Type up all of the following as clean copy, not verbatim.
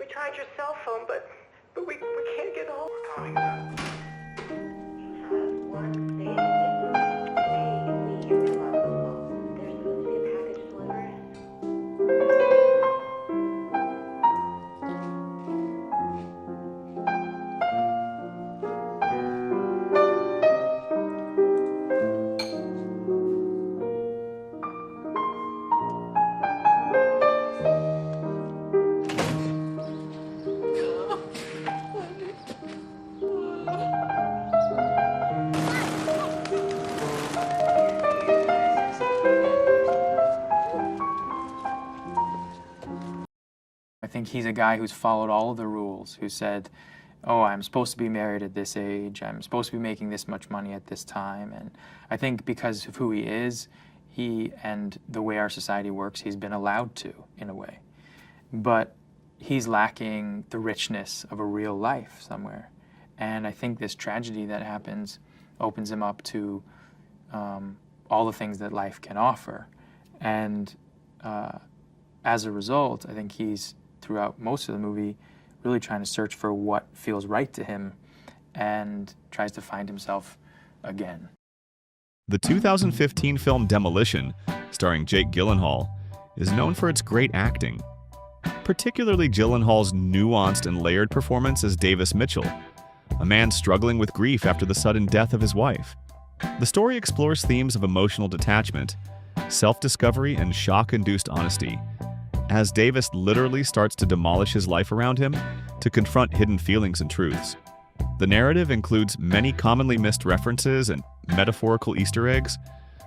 tried your cell phone, but we can't get hold. We're calling about. One thing. Hey, it's me, your mailbox. There's supposed to be a package delivered. I think he's a guy who's followed all of the rules, who said, oh, I'm supposed to be married at this age, I'm supposed to be making this much money at this time. And I think because of who he is, he and the way our society works, he's been allowed to, in a way. But he's lacking the richness of a real life somewhere. And I think this tragedy that happens opens him up to all the things that life can offer. And as a result, I think he's, throughout most of the movie, really trying to search for what feels right to him and tries to find himself again. The 2015 film Demolition, starring Jake Gyllenhaal, is known for its great acting, particularly Gyllenhaal's nuanced and layered performance as Davis Mitchell, a man struggling with grief after the sudden death of his wife. The story explores themes of emotional detachment, self-discovery, and shock-induced honesty, as Davis literally starts to demolish his life around him to confront hidden feelings and truths. The narrative includes many commonly missed references and metaphorical Easter eggs,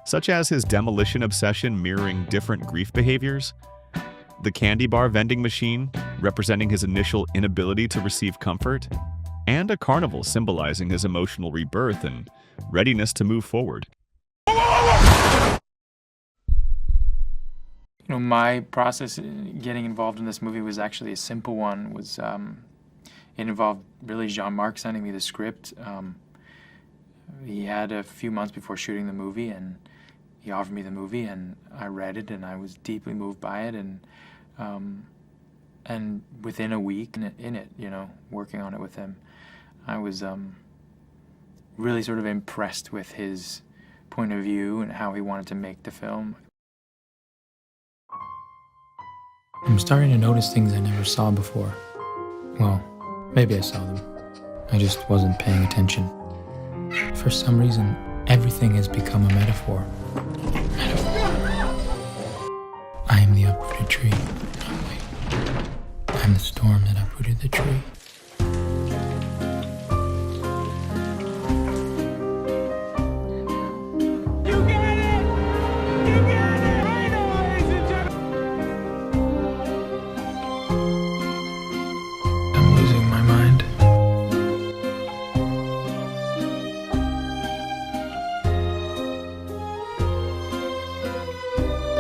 such as his demolition obsession mirroring different grief behaviors, the candy bar vending machine representing his initial inability to receive comfort, and a carnival symbolizing his emotional rebirth and readiness to move forward. You know, my process in getting involved in this movie was actually a simple one. It involved really Jean-Marc sending me the script. He had a few months before shooting the movie, and he offered me the movie, and I read it, and I was deeply moved by it, and within a week in it, you know, working on it with him, I was really sort of impressed with his point of view and how he wanted to make the film. I'm starting to notice things I never saw before. Well, maybe I saw them. I just wasn't paying attention. For some reason, everything has become a metaphor. I am the uprooted tree. No, wait. I'm the storm that uprooted the tree.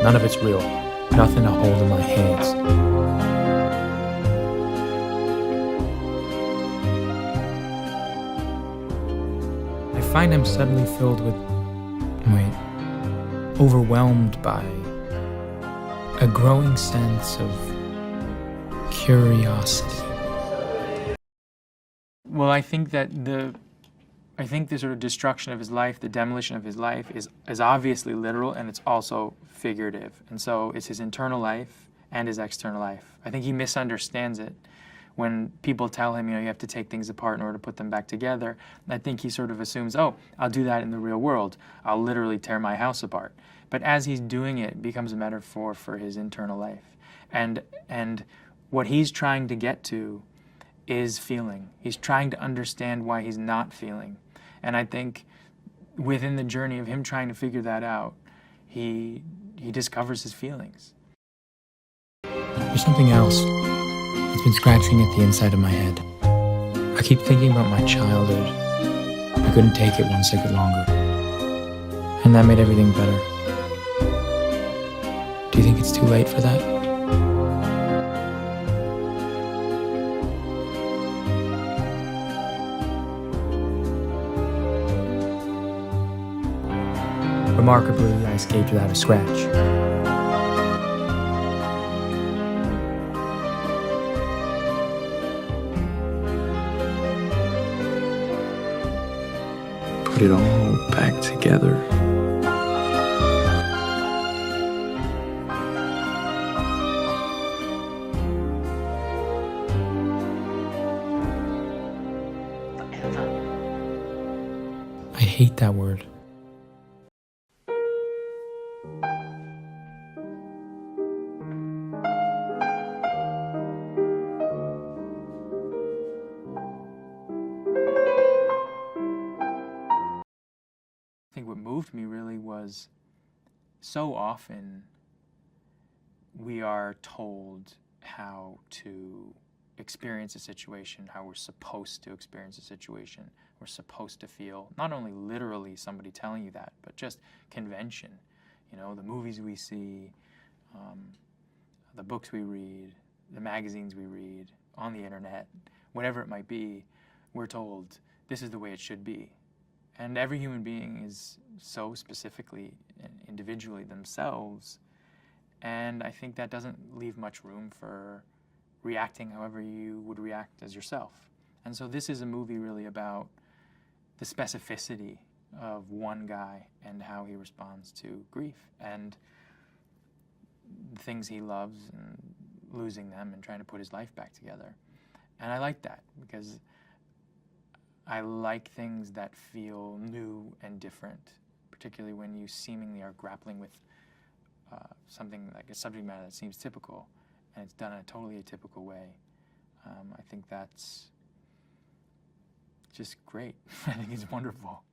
None of it's real. Nothing to hold in my hands. I find I'm suddenly filled with, overwhelmed by a growing sense of curiosity. Well, I think the sort of destruction of his life, the demolition of his life is obviously literal, and it's also figurative. And so it's his internal life and his external life. I think he misunderstands it when people tell him, you know, you have to take things apart in order to put them back together. I think he sort of assumes, oh, I'll do that in the real world. I'll literally tear my house apart. But as he's doing it, it becomes a metaphor for his internal life. And what he's trying to get to is feeling. He's trying to understand why he's not feeling. And I think within the journey of him trying to figure that out, he discovers his feelings. There's something else that's been scratching at the inside of my head. I keep thinking about my childhood. I couldn't take it 1 second longer. And that made everything better. Do you think it's too late for that? Remarkably, I escaped without a scratch. put it all back together. I hate that word. I think what moved me really was so often we are told how to experience a situation, how we're supposed to experience a situation, we're supposed to feel, not only literally somebody telling you that, but just convention. You know, the movies we see, the books we read, the magazines we read, on the internet, whatever it might be, we're told this is the way it should be. And every human being is so specifically and individually themselves, and I think that doesn't leave much room for reacting however you would react as yourself. And so this is a movie really about the specificity of one guy and how he responds to grief and the things he loves and losing them and trying to put his life back together. And I like that because I like things that feel new and different, particularly when you seemingly are grappling with something like a subject matter that seems typical, and it's done in a totally atypical way. I think that's just great. I think it's wonderful.